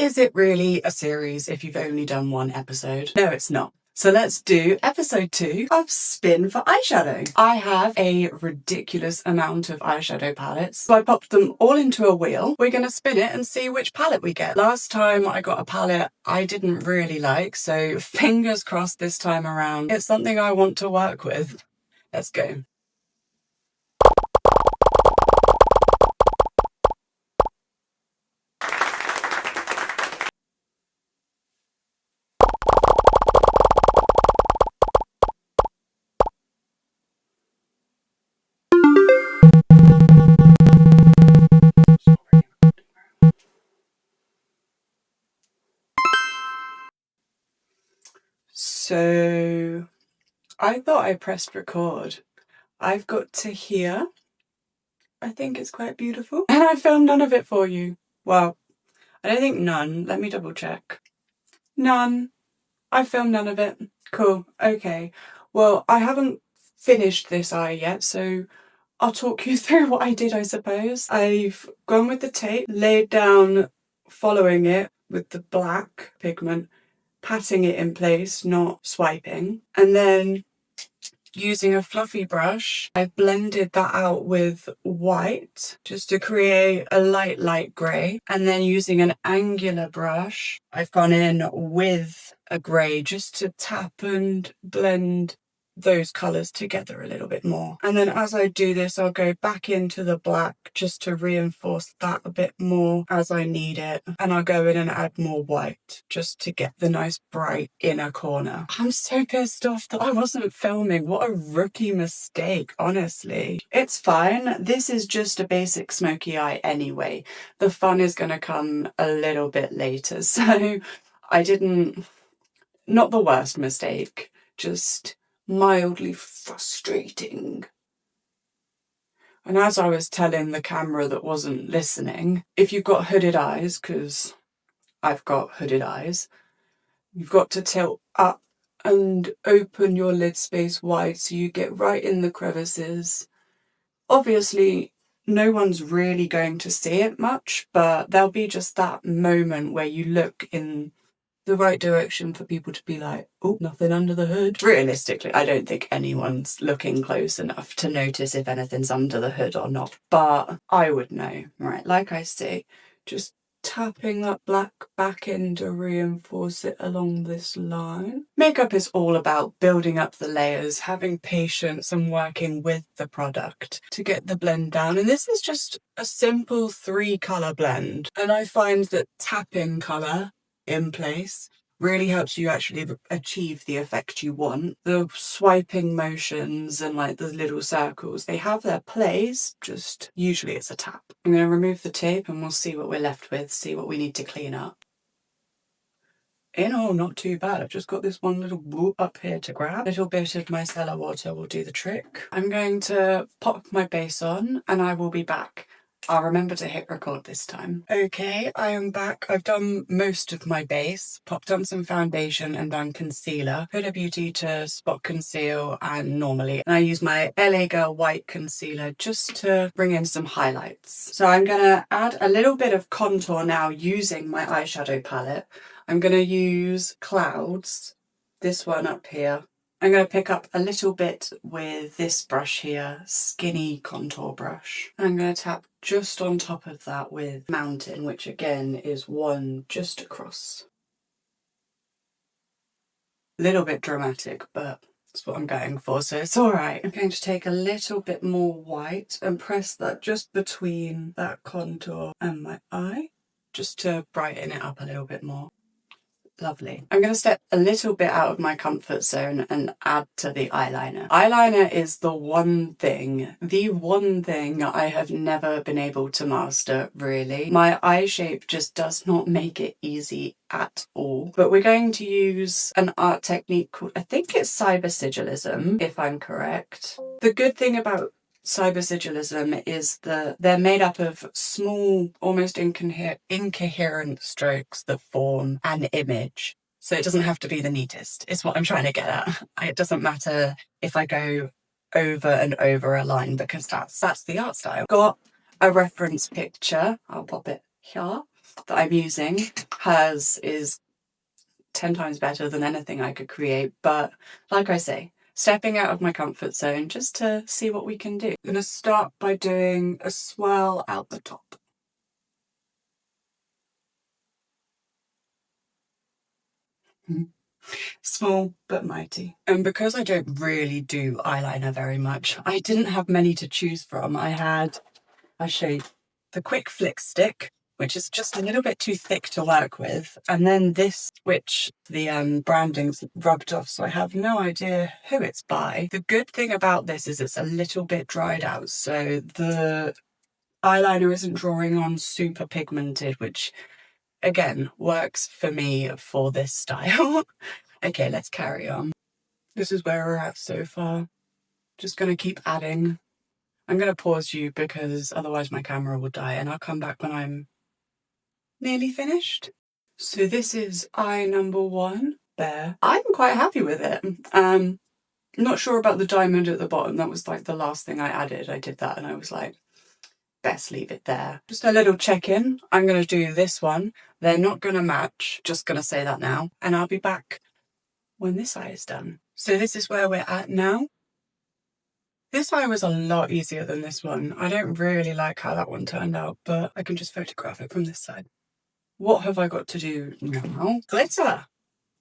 Is it really a series if you've only done one episode? No, it's not. So let's do episode 2 of Spin for Eyeshadow. I have a ridiculous amount of eyeshadow palettes, so I popped them all into a wheel. We're going to spin it and see which palette we get. Last time I got a palette I didn't really like, so fingers crossed this time around. It's something I want to work with. Let's go. So I thought I pressed record. I've got to here. I think it's quite beautiful. And I filmed none of it for you. Well, I don't think none. Let me double check. None. I filmed none of it. Cool. Okay. Well, I haven't finished this eye yet, so I'll talk you through what I did, I suppose. I've gone with the tape, laid down following it with the black pigment, patting it in place, not swiping. And then using a fluffy brush, I blended that out with white just to create a light grey. And then using an angular brush, I've gone in with a grey just to tap and blend those colours together a little bit more. And then as I do this, I'll go back into the black just to reinforce that a bit more as I need it. And I'll go in and add more white just to get the nice bright inner corner. I'm so pissed off that I wasn't filming. What a rookie mistake, honestly. It's fine. This is just a basic smoky eye anyway. The fun is going to come a little bit later. So I didn't, not the worst mistake, just mildly frustrating. And as I was telling the camera that wasn't listening, if you've got hooded eyes, because I've got hooded eyes, you've got to tilt up and open your lid space wide so you get right in the crevices. Obviously, no one's really going to see it much, but there'll be just that moment where you look in the right direction for people to be like, oh, nothing under the hood. Realistically, I don't think anyone's looking close enough to notice if anything's under the hood or not, but I would know. Right, like I say, just tapping that black back in to reinforce it along this line. Makeup is all about building up the layers, having patience and working with the product to get the blend down. And this is just a simple 3-colour blend. And I find that tapping colour in place really helps you actually achieve the effect you want. The swiping motions and like the little circles, they have their place, just usually it's a tap. I'm going to remove the tape and we'll see what we're left with, see what we need to clean up. In all, not too bad. I've just got this one little whoop up here to grab. A little bit of micellar water will do the trick. I'm going to pop my base on and I will be back. I'll remember to hit record this time. Okay, I am back. I've done most of my base, popped on some foundation and done concealer. Huda Beauty to spot conceal and normally. And I use my LA Girl white concealer just to bring in some highlights. So I'm gonna add a little bit of contour now using my eyeshadow palette. I'm gonna use Clouds, this one up here. I'm going to pick up a little bit with this brush here, skinny contour brush. I'm going to tap just on top of that with Mountain, which again is one just across. A little bit dramatic, but that's what I'm going for, so it's all right. I'm going to take a little bit more white and press that just between that contour and my eye, just to brighten it up a little bit more. Lovely. I'm going to step a little bit out of my comfort zone and add to the eyeliner. Eyeliner is the one thing I have never been able to master, really. My eye shape just does not make it easy at all. But we're going to use an art technique called, I think it's cybersigilism, if I'm correct. The good thing about cybersigilism is that they're made up of small, almost incoherent strokes that form an image. So it doesn't have to be the neatest, is what I'm trying to get at. It doesn't matter if I go over and over a line because that's the art style. Got a reference picture, I'll pop it here. that I'm using. Hers is 10 times better than anything I could create, but like I say, stepping out of my comfort zone just to see what we can do. I'm going to start by doing a swirl out the top. Small but mighty. And because I don't really do eyeliner very much, I didn't have many to choose from. I'll show you, the Quick Flick stick, which is just a little bit too thick to work with, and then this, which the branding's rubbed off, so I have no idea who it's by. The good thing about this is it's a little bit dried out, so the eyeliner isn't drawing on super pigmented, which again works for me for this style. Okay, let's carry on. This is where we're at so far. Just gonna keep adding. I'm gonna pause you because otherwise my camera will die, and I'll come back when I'm nearly finished. So this is eye number 1 there. I'm quite happy with it. Not sure about the diamond at the bottom. That was like the last thing I added. I did that and I was like, best leave it there. Just a little check-in. I'm gonna do this one. They're not gonna match, just gonna say that now. And I'll be back when this eye is done. So this is where we're at now. This eye was a lot easier than this one. I don't really like how that one turned out, but I can just photograph it from this side. What have I got to do now? Glitter!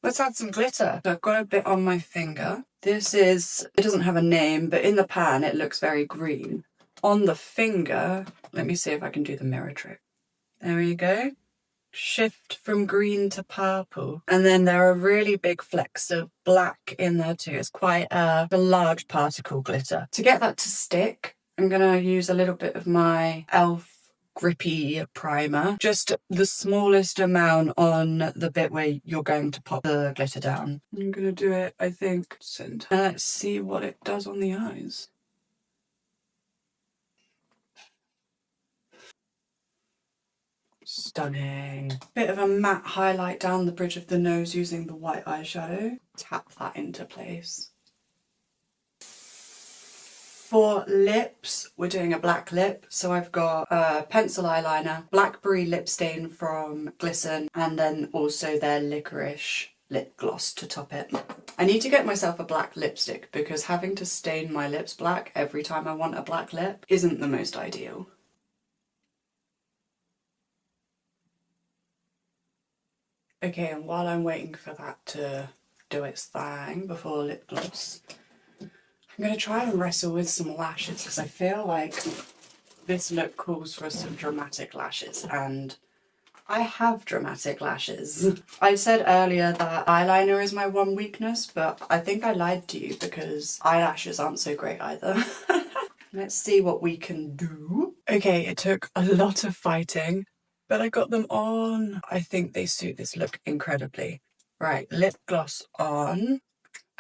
Let's add some glitter. So I've got a bit on my finger. This is, it doesn't have a name, but in the pan it looks very green. On the finger, let me see if I can do the mirror trick. There we go. Shift from green to purple, and then there are really big flecks of black in there too. It's quite a large particle glitter. To get that to stick, I'm gonna use a little bit of my e.l.f. grippy primer, just the smallest amount on the bit where you're going to pop the glitter down. I'm gonna do it, I think, center. And let's see what it does on the eyes. Stunning. Bit of a matte highlight down the bridge of the nose using the white eyeshadow. Tap that into place. For lips, we're doing a black lip. So I've got a pencil eyeliner, blackberry lip stain from Glisten, and then also their licorice lip gloss to top it. I need to get myself a black lipstick because having to stain my lips black every time I want a black lip isn't the most ideal. Okay, and while I'm waiting for that to do its thing before lip gloss, I'm going to try and wrestle with some lashes because I feel like this look calls for some dramatic lashes, and I have dramatic lashes. I said earlier that eyeliner is my one weakness, but I think I lied to you because eyelashes aren't so great either. Let's see what we can do. Okay, it took a lot of fighting, but I got them on. I think they suit this look incredibly. Right, lip gloss on.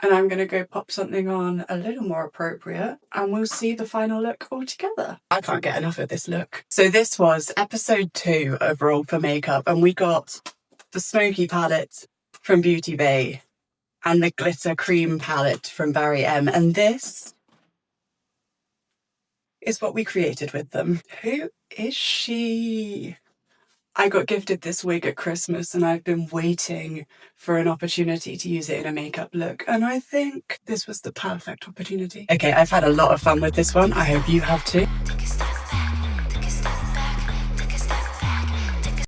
And I'm going to go pop something on a little more appropriate, and we'll see the final look all together. I can't get enough of this look. So this was episode 2 overall for makeup, and we got the Smoky palette from Beauty Bay and the Glitter Cream palette from Barry M. And this is what we created with them. Who is she? I got gifted this wig at Christmas and I've been waiting for an opportunity to use it in a makeup look, and I think this was the perfect opportunity. Okay, I've had a lot of fun with this one. I hope you have too.